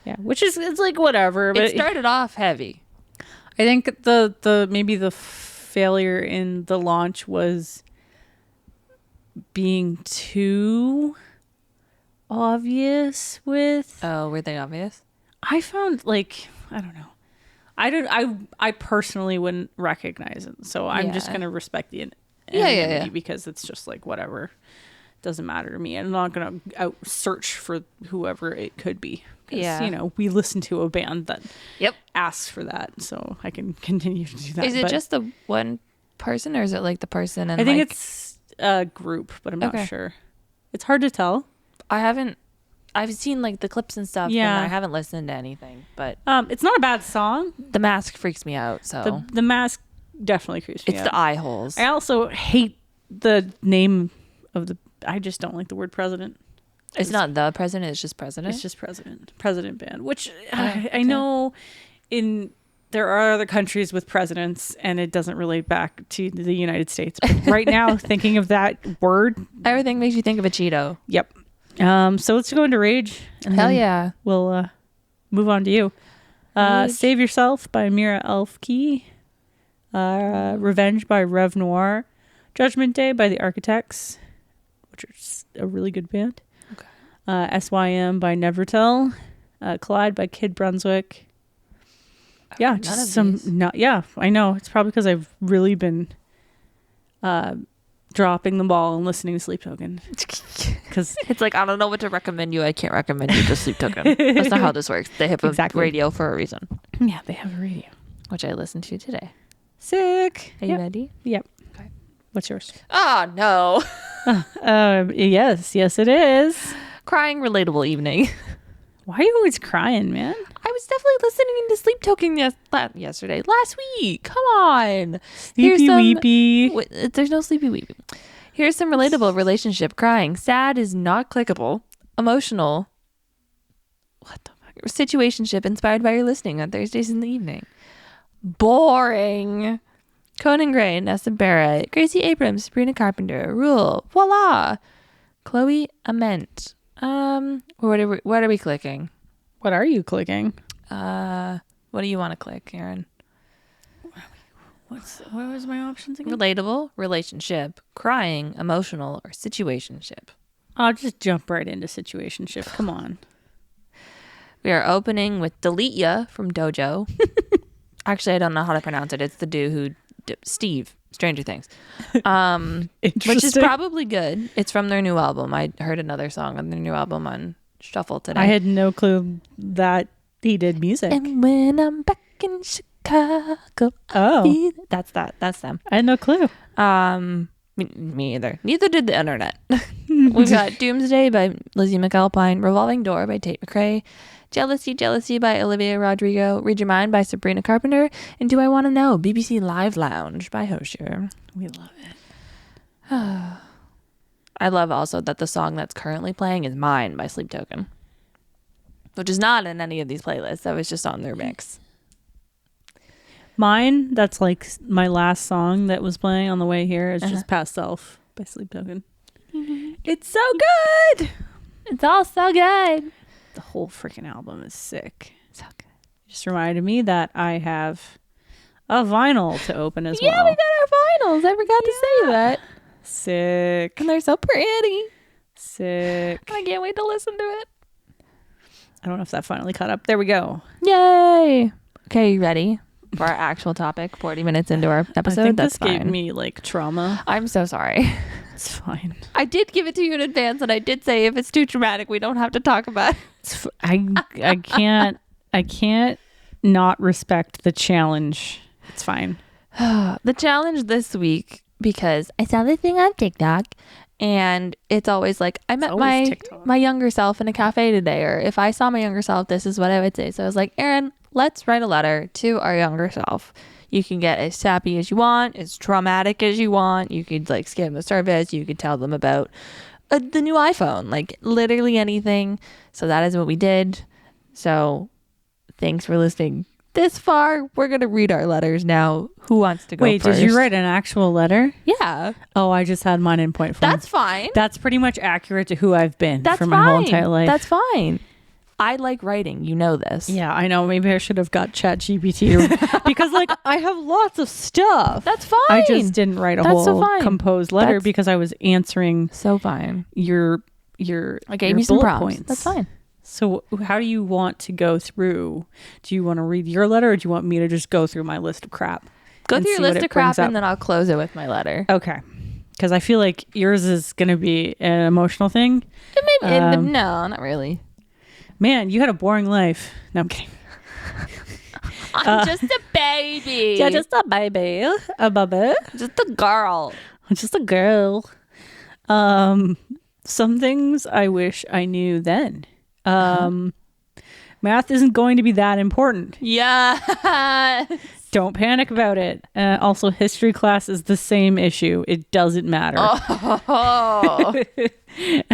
Yeah, which is, it's like whatever. But it started off heavy. I think the maybe the failure in the launch was being too obvious with. Oh, were they obvious? I found, like, I don't know. I personally wouldn't recognize it, so I'm just gonna respect the anonymity because it's just like whatever. Doesn't matter to me. I'm not gonna out search for whoever it could be. You know, we listen to a band that asks for that, so I can continue to do that. Is it just the one person, or is it like the person? And I think it's a group, but I'm not sure. It's hard to tell. I've seen like the clips and stuff, and I haven't listened to anything. But it's not a bad song. The mask freaks me out. So the mask definitely creeps me out. It's the eye holes. I also hate the name of the. I just don't like the word president. It's not the president. It's just president. It's just president band. Which I know there are other countries with presidents, and it doesn't relate back to the United States. But right now, thinking of that word, everything makes you think of a Cheeto. Yep. So let's go into Rage. And Hell yeah. We'll move on to you. Save Yourself by Mira Elfkey. Revenge by Rev Noir. Judgment Day by The Architects, which is a really good band. Okay. SYM by Nevertell. Collide by Kid Brunswick. Yeah, just some. I know. It's probably because I've really been dropping the ball and listening to Sleep Token. Because it's like, I don't know what to recommend you. I can't recommend you to Sleep Token. That's not how this works. They have a radio for a reason. Yeah, they have a radio, which I listened to today. Sick. Are you ready? Yep. Okay. What's yours? Oh no. Yes, it is. Crying relatable evening. Why are you always crying, man? I was definitely listening to Sleep Token last week. Come on. Sleepy weepy. There's no sleepy weepy. Here's some relatable relationship crying. Sad is not clickable. Emotional. What the fuck? Situationship inspired by your listening on Thursdays in the evening. Boring. Conan Gray, Nessa Barrett, Gracie Abrams, Sabrina Carpenter, Rule, voila. Chloe Ament. What are we clicking? What are you clicking? What do you want to click, Aaron? What was my options again? Relatable, relationship, crying, emotional, or situationship. I'll just jump right into situationship. Come on. We are opening with Delete Ya from Dojo. Actually, I don't know how to pronounce it. It's the dude who Steve, Stranger Things. Which is probably good. It's from their new album. I heard another song on their new album on Shuffle today. I had no clue that he did music. And when I'm back in Chicago. Oh. That's them. I had no clue. Me either. Neither did the internet. We've got Doomsday by Lizzie McAlpine, Revolving Door by Tate McRae, Jealousy by Olivia Rodrigo, Read Your Mind by Sabrina Carpenter, and Do I Want to Know? BBC Live Lounge by Hoshier. We love it. I love also that the song that's currently playing is Mine by Sleep Token, which is not in any of these playlists. That was just on their mix. Mine, that's like my last song that was playing on the way here, is just Past Self by Sleep Token. Mm-hmm. It's so good. It's all so good. The whole freaking album is sick. So good. Just reminded me that I have a vinyl to open as well. Yeah, we got our vinyls. I forgot to say that. Sick. And they're so pretty. Sick. I can't wait to listen to it. I don't know if that finally caught up. There we go. Yay. Okay, you ready? for our actual topic, 40 minutes into our episode. I think That's this fine. gave me like trauma. I'm so sorry. It's fine. I did give it to you in advance, and I did say if it's too traumatic, we don't have to talk about it. I can't not respect the challenge. It's fine. The challenge this week, because I saw this thing on TikTok, and it's always like, I met always TikTok. my younger self in a cafe today, or if I saw my younger self, this is what I would say. So I was like, Aaron, let's write a letter to our younger self. You can get as sappy as you want, as traumatic as you want. You could like skim the surface. You could tell them about the new iPhone, like literally anything. So that is what we did. So thanks for listening this far. We're going to read our letters now. Who wants to go Wait, first? did you write an actual letter? Yeah. Oh, I just had mine in point form. That's fine. That's pretty much accurate to who I've been That's for my fine. whole entire life. That's fine. I like writing. You know this. Yeah, I know. Maybe I should have got ChatGPT because, like, I have lots of stuff. That's fine. I just didn't write a That's whole so fine. composed letter That's because I was answering so fine. your I gave your you some bullet prompts. points. That's fine. So, how do you want to go through? Do you want to read your letter, or do you want me to just go through my list of crap? Go and through your see what list it of crap, brings up? and then I'll close it with my letter. Okay, because I feel like yours is going to be an emotional thing. Maybe no, not really. Man, you had a boring life. No, I'm kidding. I'm just a baby. Yeah, just a baby, a baby, just a girl. just a girl. Some things I wish I knew then. Math isn't going to be that important. Yeah. Don't panic about it. Also, history class is the same issue. It doesn't matter. Oh.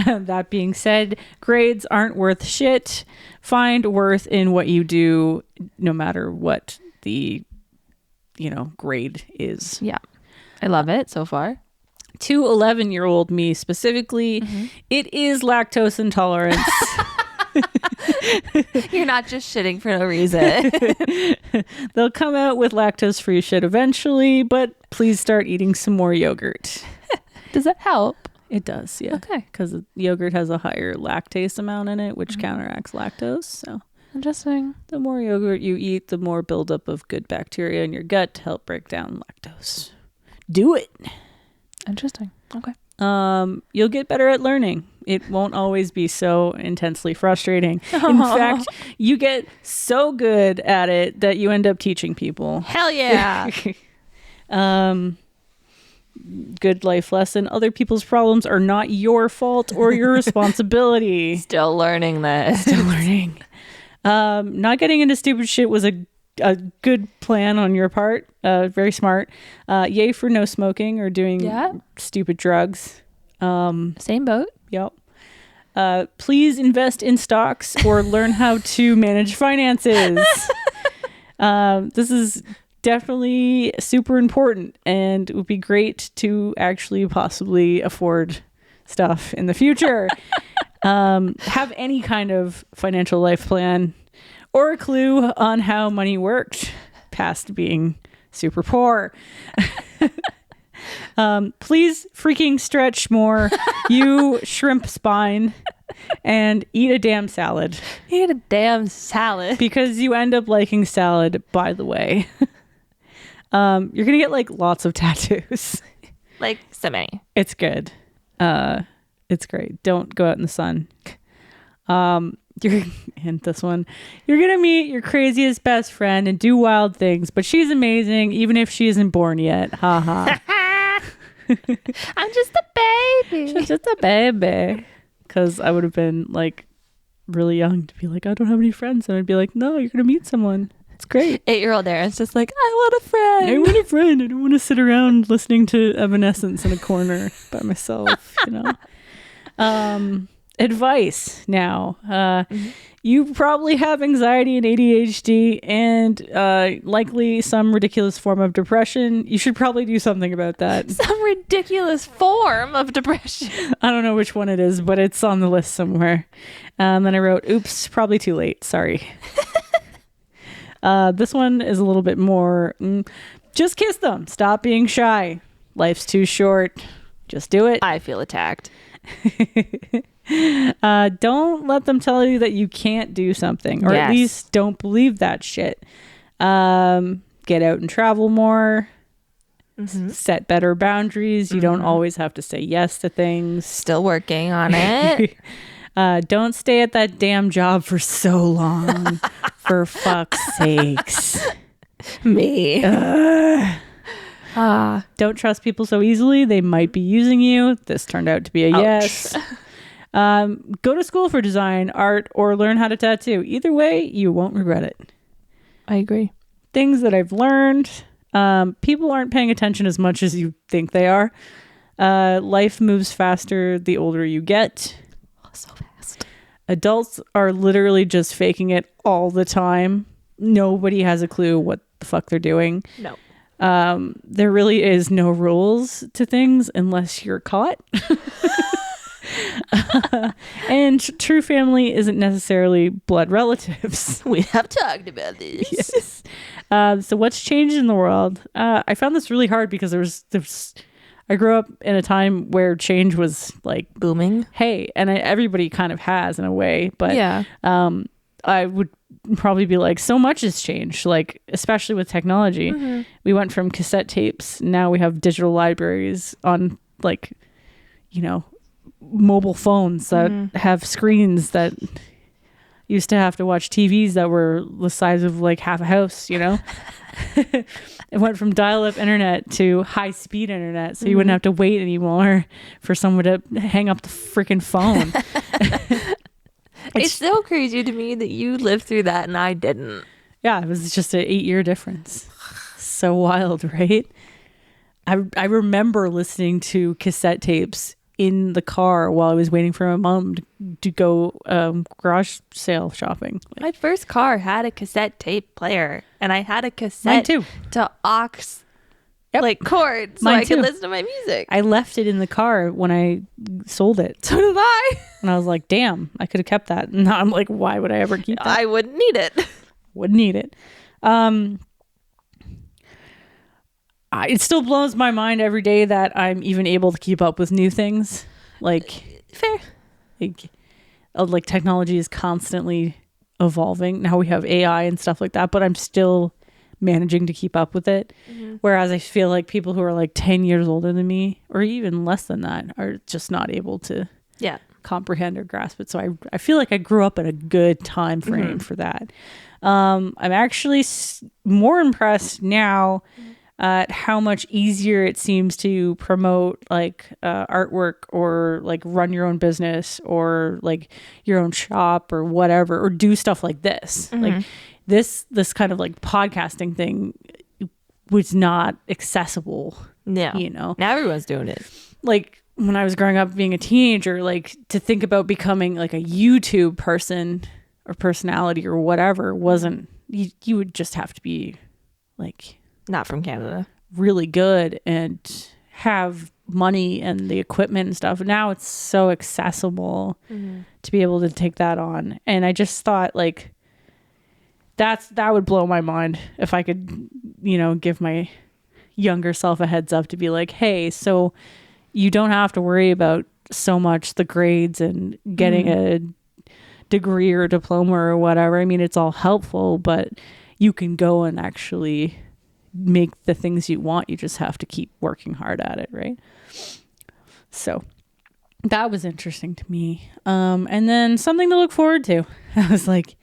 That being said, grades aren't worth shit. Find worth in what you do, no matter what the, grade is. Yeah. I love it so far. To 11-year-old me specifically, it is lactose intolerance. You're not just shitting for no reason. They'll come out with lactose-free shit eventually, but please start eating some more yogurt. Does that help? It does, yeah. Okay. Because yogurt has a higher lactase amount in it, which counteracts lactose. So Interesting. the more yogurt you eat, the more buildup of good bacteria in your gut to help break down lactose. Do it. Interesting. Okay. You'll get better at learning. It won't always be so intensely frustrating. In fact, you get so good at it that you end up teaching people. Hell yeah. Good life lesson. Other people's problems are not your fault or your responsibility. Still learning this. Still learning. Not getting into stupid shit was a good plan on your part. Very smart. Yay for no smoking or doing stupid drugs. Same boat. Yep. Please invest in stocks or learn how to manage finances. This is definitely super important, and it would be great to actually possibly afford stuff in the future. Have any kind of financial life plan or a clue on how money worked past being super poor. Please freaking stretch more, you shrimp spine, and eat a damn salad. Eat a damn salad. Because you end up liking salad, by the way. You're going to get like lots of tattoos. Like so many. It's good. It's great. Don't go out in the sun. And this one, you're gonna meet your craziest best friend and do wild things, but she's amazing even if she isn't born yet. Haha. I'm just a baby. She's just a baby. Because I would have been like really young to be like, I don't have any friends, and I'd be like, no, you're gonna meet someone. It's great. 8-year-old Aaron's just like, I want a friend. I want a friend. I don't want to sit around listening to Evanescence in a corner by myself, Advice now. You probably have anxiety and ADHD and likely some ridiculous form of depression. You should probably do something about that. Some ridiculous form of depression. I don't know which one it is, but it's on the list somewhere. Then I wrote, oops, probably too late. Sorry. This one is a little bit more, just kiss them. Stop being shy. Life's too short. Just do it. I feel attacked. Don't let them tell you that you can't do something, or at least don't believe that shit. get out and travel more, set better boundaries. You don't always have to say yes to things. Still working on it. Don't stay at that damn job for so long. For fuck's sakes. Me. Don't trust people so easily. They might be using you. This turned out to be a yes. Go to school for design, art, or learn how to tattoo. Either way, you won't regret it. I agree. Things that I've learned. People aren't paying attention as much as you think they are. Life moves faster the older you get. So fast. Adults are literally just faking it all the time. Nobody has a clue what the fuck they're doing. No. There really is no rules to things unless you're caught. And true family isn't necessarily blood relatives. We have talked about this. Yes. So what's changed in the world? I found this really hard because I grew up in a time where change was like Booming. hey, and everybody kind of has in a way, but Yeah. I would probably be like, so much has changed, like especially with technology. We went from cassette tapes, now we have digital libraries on like, you know, mobile phones that have screens that used to have to watch TVs that were the size of like half a house, you know. It went from dial-up internet to high-speed internet, so you wouldn't have to wait anymore for someone to hang up the freaking phone. It's so crazy to me that you lived through that and I didn't. Yeah, it was just an 8-year difference. So wild, right? I remember listening to cassette tapes in the car while I was waiting for my mom to go garage sale shopping. My first car had a cassette tape player, and I had a Mine cassette too. to aux like cord so Mine I could too. listen to my music. I left it in the car when I sold it. So did I. And I was like, damn, I could have kept that. And now I'm like, why would I ever keep that? I wouldn't need it. Wouldn't need it. It still blows my mind every day that I'm even able to keep up with new things. Like, Fair. like technology is constantly evolving. Now we have AI and stuff like that, but I'm still managing to keep up with it. Whereas I feel like people who are like 10 years older than me, or even less than that, are just not able to Yeah. comprehend or grasp it. So I feel like I grew up in a good time frame for that. I'm actually more impressed now at how much easier it seems to promote like artwork or like run your own business or like your own shop or whatever, or do stuff like this. Like this kind of like podcasting thing was not accessible. Yeah. You know, Now everyone's doing it. like when I was growing up being a teenager, like to think about becoming like a YouTube person or personality or whatever wasn't, you would just have to be like Not from Canada. really good and have money and the equipment and stuff. Now it's so accessible to be able to take that on. And I just thought like that would blow my mind if I could, you know, give my younger self a heads up to be like, hey, so you don't have to worry about so much the grades and getting a degree or diploma or whatever. I mean, it's all helpful, but you can go and actually make the things you want. You just have to keep working hard at it, right? So that was interesting to me. And then something to look forward to. I was like,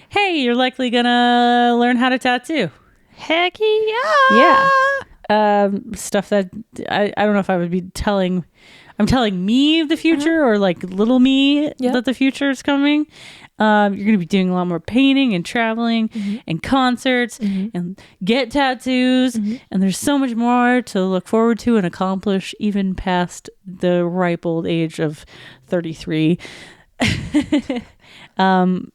hey, you're likely gonna learn how to tattoo. Heck yeah. Yeah. Stuff that I don't know if I would be telling. I'm telling me the future or like little me that the future is coming. You're going to be doing a lot more painting and traveling and concerts and get tattoos. And there's so much more to look forward to and accomplish even past the ripe old age of 33.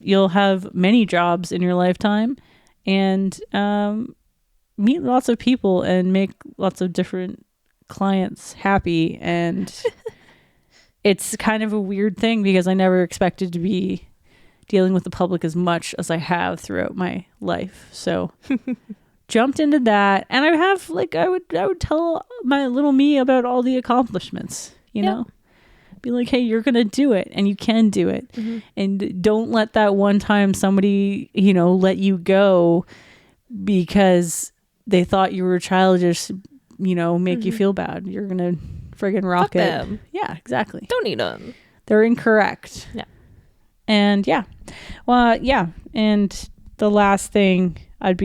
You'll have many jobs in your lifetime and meet lots of people and make lots of different clients happy. And it's kind of a weird thing because I never expected to be dealing with the public as much as I have throughout my life. So jumped into that, and I have like I would tell my little me about all the accomplishments, you know. Be like, hey, you're gonna do it and you can do it. And don't let that one time somebody, you know, let you go because they thought you were childish, make you feel bad. You're going to friggin' rock Fuck it. them. Yeah, exactly. Don't need them. They're incorrect. Yeah. And yeah. Well, yeah. And the last thing I'd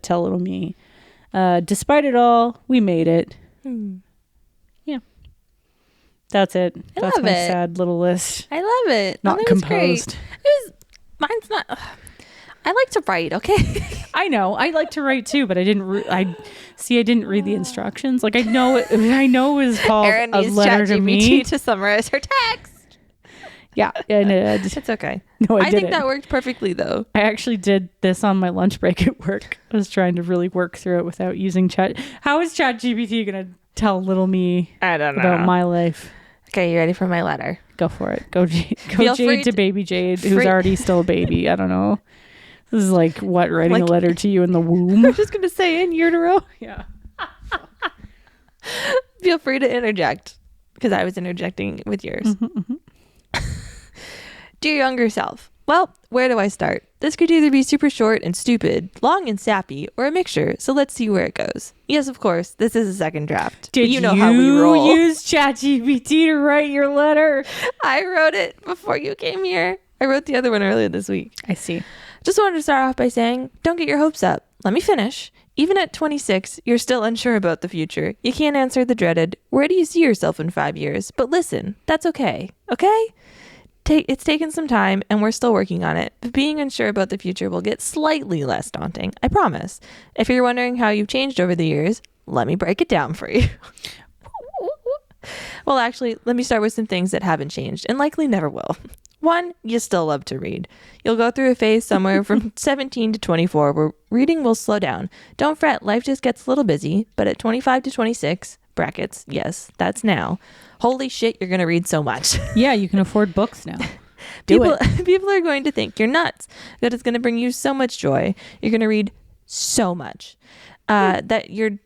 tell little me, despite it all, we made it. Yeah. That's it. That's my sad little list. I love it. Not composed. Mine's not. I like to write, okay? I know. I like to write too, but I didn't read the instructions. Like I know it was called Aaron a needs letter to me to summarize her text. Yeah, and It's okay. No, I think that worked perfectly though. I actually did this on my lunch break at work. I was trying to really work through it without using chat. How is ChatGPT going to tell little me I don't know about my life? Okay, you ready for my letter? Go for it. Go Jade to baby Jade, who's already still a baby. I don't know. This is like what, writing a letter to you in the womb? I'm just going to say in utero. Yeah. Feel free to interject because I was interjecting with yours. Dear younger self. Well, where do I start? This could either be super short and stupid, long and sappy, or a mixture, so let's see where it goes. Yes, of course, this is a second draft. Did you know how we roll. Use ChatGPT to write your letter? I wrote it before you came here. I wrote the other one earlier this week. I see. Just wanted to start off by saying, don't get your hopes up. Let me finish. Even at 26, you're still unsure about the future. You can't answer the dreaded, where do you see yourself in 5 years? But listen, that's okay. Okay? It's taken some time and we're still working on it, but being unsure about the future will get slightly less daunting, I promise. If you're wondering how you've changed over the years, let me break it down for you. Well, actually, let me start with some things that haven't changed and likely never will. 1, you still love to read. You'll go through a phase somewhere from 17 to 24 where reading will slow down. Don't fret, life just gets a little busy, but at 25 to 26, brackets, yes, that's holy shit, you're going to read so much. Yeah, you can afford books now. People are going to think you're nuts, that it's going to bring you so much joy. You're going to read so much that you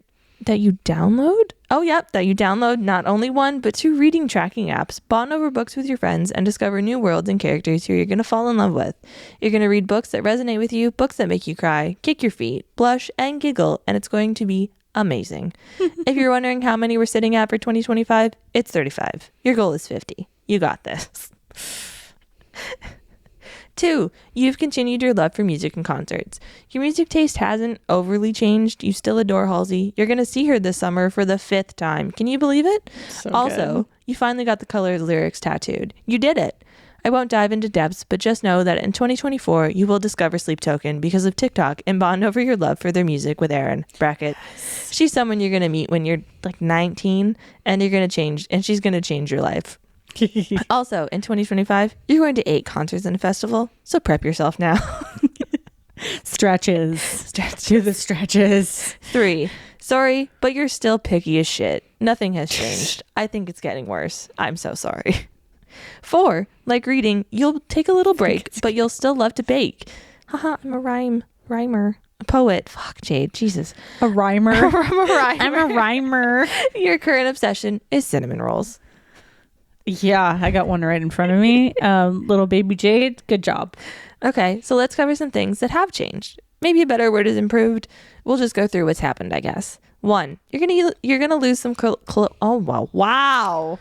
download. Oh, yep, that you download not only 1, but 2 reading tracking apps, bond over books with your friends, and discover new worlds and characters who you're going to fall in love with. You're going to read books that resonate with you, books that make you cry, kick your feet, blush, and giggle, and it's going to be amazing. If you're wondering how many we're sitting at for 2025, it's 35. Your goal is 50. You got this. 2, you've continued your love for music and concerts. Your music taste hasn't overly changed. You still adore Halsey. You're going to see her this summer for the 5th time. Can you believe it? So also, good. You finally got the colors lyrics tattooed. You did it. I won't dive into depths, but just know that in 2024, you will discover Sleep Token because of TikTok and bond over your love for their music with Aaron. Bracket. She's someone you're going to meet when you're like 19 and you're going to change, and she's going to change your life. Also, in 2025, you're going to 8 concerts and a festival, so prep yourself now. Stretches. Do the stretches. 3, sorry, but you're still picky as shit. Nothing has changed. I think it's getting worse. I'm so sorry. 4, like reading, you'll take a little break, but you'll still love to bake. Haha, I'm a rhymer. A poet. Fuck, Jade. Jesus. A rhymer. I'm a rhymer. I'm a rhymer. Your current obsession is cinnamon rolls. Yeah, I got one right in front of me. Little baby Jade, good job. Okay, so let's cover some things that have changed. Maybe a better word is improved. We'll just go through what's happened, I guess. 1, you're gonna lose some oh wow.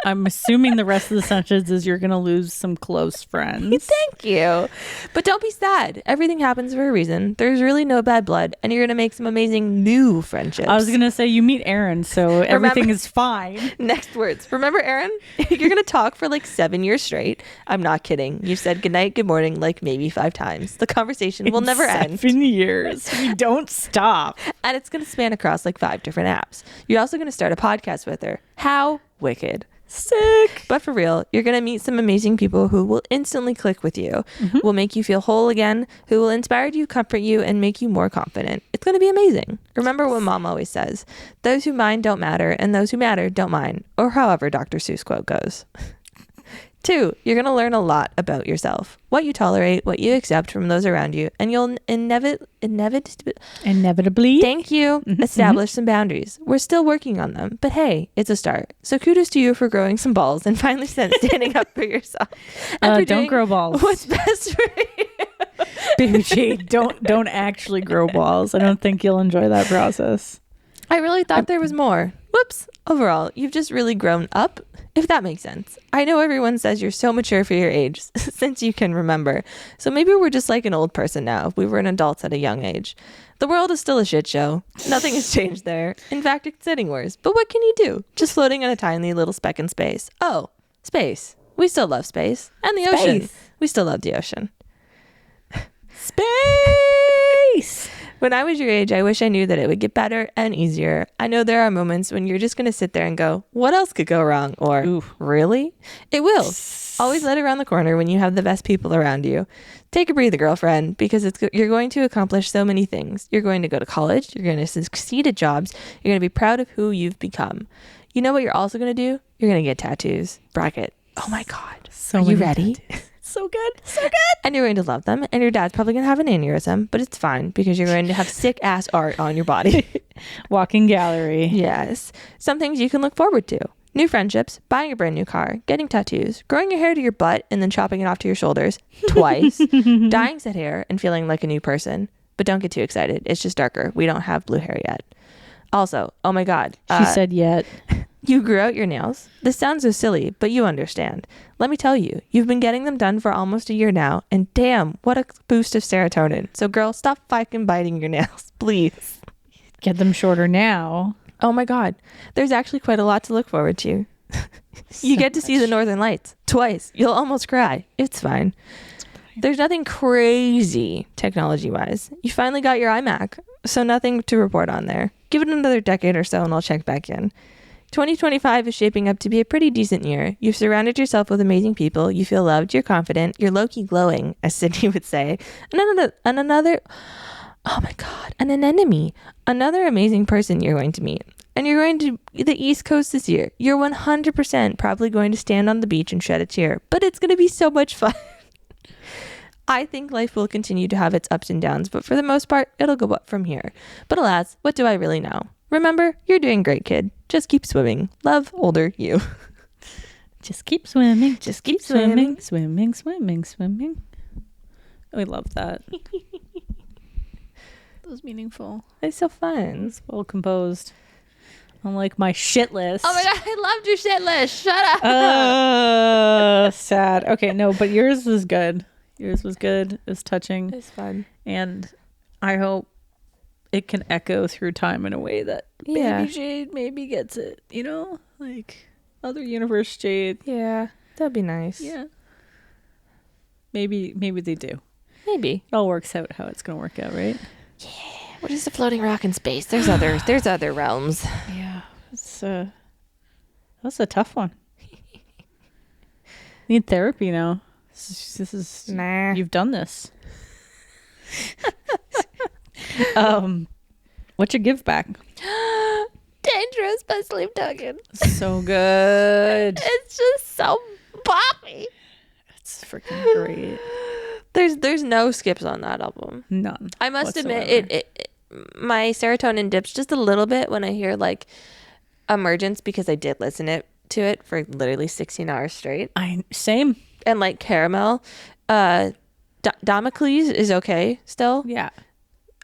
I'm assuming the rest of the sentence is you're gonna lose some close friends. Thank you. But don't be sad. Everything happens for a reason. There's really no bad blood, and you're gonna make some amazing new friendships. I was gonna say you meet Aaron, so everything is fine. Next words. Remember Aaron? You're gonna talk for like 7 years straight. I'm not kidding. You said good night, good morning, like maybe 5 times. The conversation will never end. 7 years. We don't stop. And it's gonna span across like 5 different apps. You're also gonna start a podcast with her. How wicked. Sick. But for real, you're going to meet some amazing people who will instantly click with you, will make you feel whole again, who will inspire you, comfort you, and make you more confident. It's going to be amazing. Remember what Mom always says, those who mind don't matter, and those who matter don't mind, or however Dr. Seuss quote goes. 2, you're going to learn a lot about yourself, what you tolerate, what you accept from those around you, and you'll inevitably thank you, establish some boundaries. We're still working on them, but hey, it's a start. So kudos to you for growing some balls and finally standing up for yourself. Don't grow balls. What's best for you? Baby Jade, don't actually grow balls. I don't think you'll enjoy that process. I really thought there was more. Whoops. Overall, you've just really grown up, if that makes sense. I know everyone says you're so mature for your age since you can remember. So maybe we're just like an old person now if we were an adults at a young age. The world is still a shit show. Nothing has changed there. In fact, it's getting worse. But what can you do? Just floating on a tiny little speck in space. Oh, space. We still love space. And the ocean. We still love the ocean. Space! When I was your age, I wish I knew that it would get better and easier. I know there are moments when you're just going to sit there and go, what else could go wrong? Or, Ooh. Really? It will. Always let it around the corner when you have the best people around you. Take a breather, girlfriend, because you're going to accomplish so many things. You're going to go to college. You're going to succeed at jobs. You're going to be proud of who you've become. You know what you're also going to do? You're going to get tattoos. Bracket. Oh my God. So are you ready? So good. So good. And you're going to love them. And your dad's probably going to have an aneurysm, but it's fine because you're going to have sick ass art on your body. Walking gallery. Yes. Some things you can look forward to. New friendships, buying a brand new car, getting tattoos, growing your hair to your butt and then chopping it off to your shoulders twice, dyeing said hair and feeling like a new person. But don't get too excited. It's just darker. We don't have blue hair yet. Also, oh my God. She said yet. You grew out your nails. This sounds so silly, but you understand. Let me tell you, you've been getting them done for almost a year now, and damn, what a boost of serotonin. So girl, stop fucking biting your nails, please. Get them shorter now. Oh my God. There's actually quite a lot to look forward to. You get to see the Northern Lights twice. You'll almost cry. It's fine. There's nothing crazy technology-wise. You finally got your iMac, so nothing to report on there. Give it another decade or so and I'll check back in. 2025 is shaping up to be a pretty decent year. You've surrounded yourself with amazing people. You feel loved. You're confident. You're low-key glowing, as Sydney would say. And another, oh my God, and an enemy. Another amazing person you're going to meet. And you're going to the East Coast this year. You're 100% probably going to stand on the beach and shed a tear. But it's going to be so much fun. I think life will continue to have its ups and downs, but for the most part, it'll go up from here. But alas, what do I really know? Remember, you're doing great, kid. Just keep swimming. Love, older you. Just keep swimming. Just keep swimming. Swimming, swimming, swimming. We love that. That was meaningful. It's so fun. It's well composed. Unlike my shit list. Oh my God, I loved your shit list. Shut up. Sad. Okay, no, but yours was good. Yours was good. It was touching. It's fun. And I hope it can echo through time in a way that Baby Jade maybe gets it, you know? Like other universe Jade. Yeah, that'd be nice. Yeah. Maybe they do. Maybe. It all works out how it's going to work out, right? Yeah. What is a floating rock in space? There's other realms. Yeah. That's a tough one. Need therapy now. This is nah. You've done this. What's your give back? Dangerous by Sleep Token. So good. It's just so boppy. It's freaking great. There's no skips on that album. None. I must whatsoever. admit it my serotonin dips just a little bit when I hear like Emergence, because I did listen to it for literally 16 hours straight. Same. And like Caramel, Damocles is okay still. Yeah.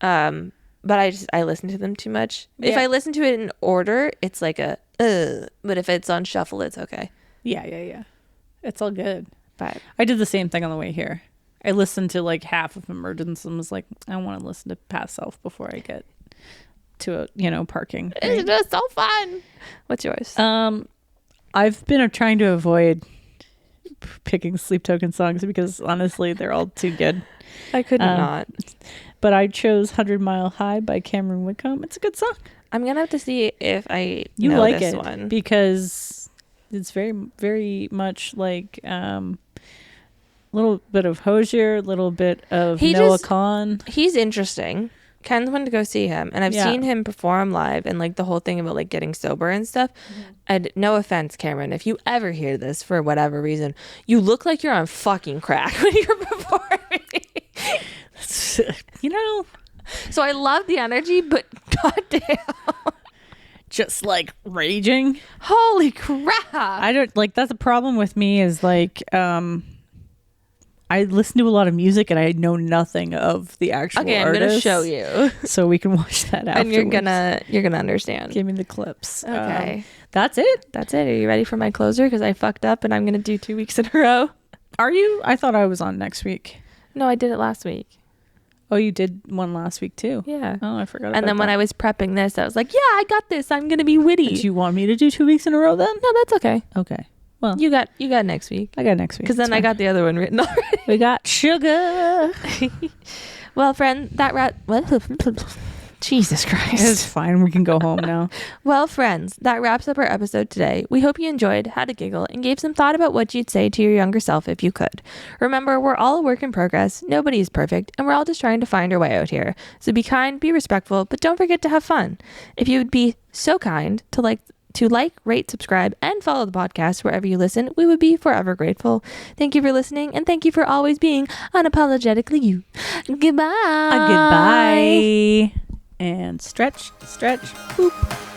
But I listen to them too much. Yeah. If I listen to it in order, it's like a but if it's on shuffle, it's okay. Yeah. It's all good. But I did the same thing on the way here. I listened to like half of Emergence and was like, I want to listen to Past Self before I get to parking. Right? It's just so fun. What's yours? I've been trying to avoid picking Sleep Token songs because honestly they're all too good. I could not. But I chose 100 Mile High by Cameron Whitcomb. It's a good song. I'm gonna have to see if I you know like this it one because it's very, very much like little bit of Hozier, little bit of Noah Kahan. He's interesting. Ken's wanted to go see him, and I've seen him perform live, and like the whole thing about like getting sober and stuff. Mm-hmm. And no offense, Cameron, if you ever hear this for whatever reason, you look like you're on fucking crack when you're performing. So I love the energy, but goddamn, just like raging. Holy crap! I don't like that's a problem with me is like I listen to a lot of music and I know nothing of the actual Okay, I'm artists. gonna show you, So we can watch that afterwards. and you're gonna understand. Give me the clips. Okay, That's it? that's it. Are you ready for my closer? Because I fucked up and I'm gonna do 2 weeks in a row. Are you? I thought I was on next week. No, I did it last week. Oh, you did one last week too? Yeah. Oh, I forgot about And then when that. I was prepping this, I was like, yeah, I got this. I'm gonna be witty. Do you want me to do 2 weeks in a row then? No, that's okay. Okay. Well, You got next week. I got next week. Because then I got the other one written already. We got sugar. Well, friend, Jesus Christ. It's fine. We can go home now. Well, friends, that wraps up our episode today. We hope you enjoyed, had a giggle, and gave some thought about what you'd say to your younger self if you could. Remember, we're all a work in progress. Nobody is perfect, and we're all just trying to find our way out here. So be kind, be respectful, but don't forget to have fun. If you would be so kind to like, rate, subscribe, and follow the podcast wherever you listen, we would be forever grateful. Thank you for listening, and thank you for always being unapologetically you. Goodbye. Goodbye. And stretch, boop.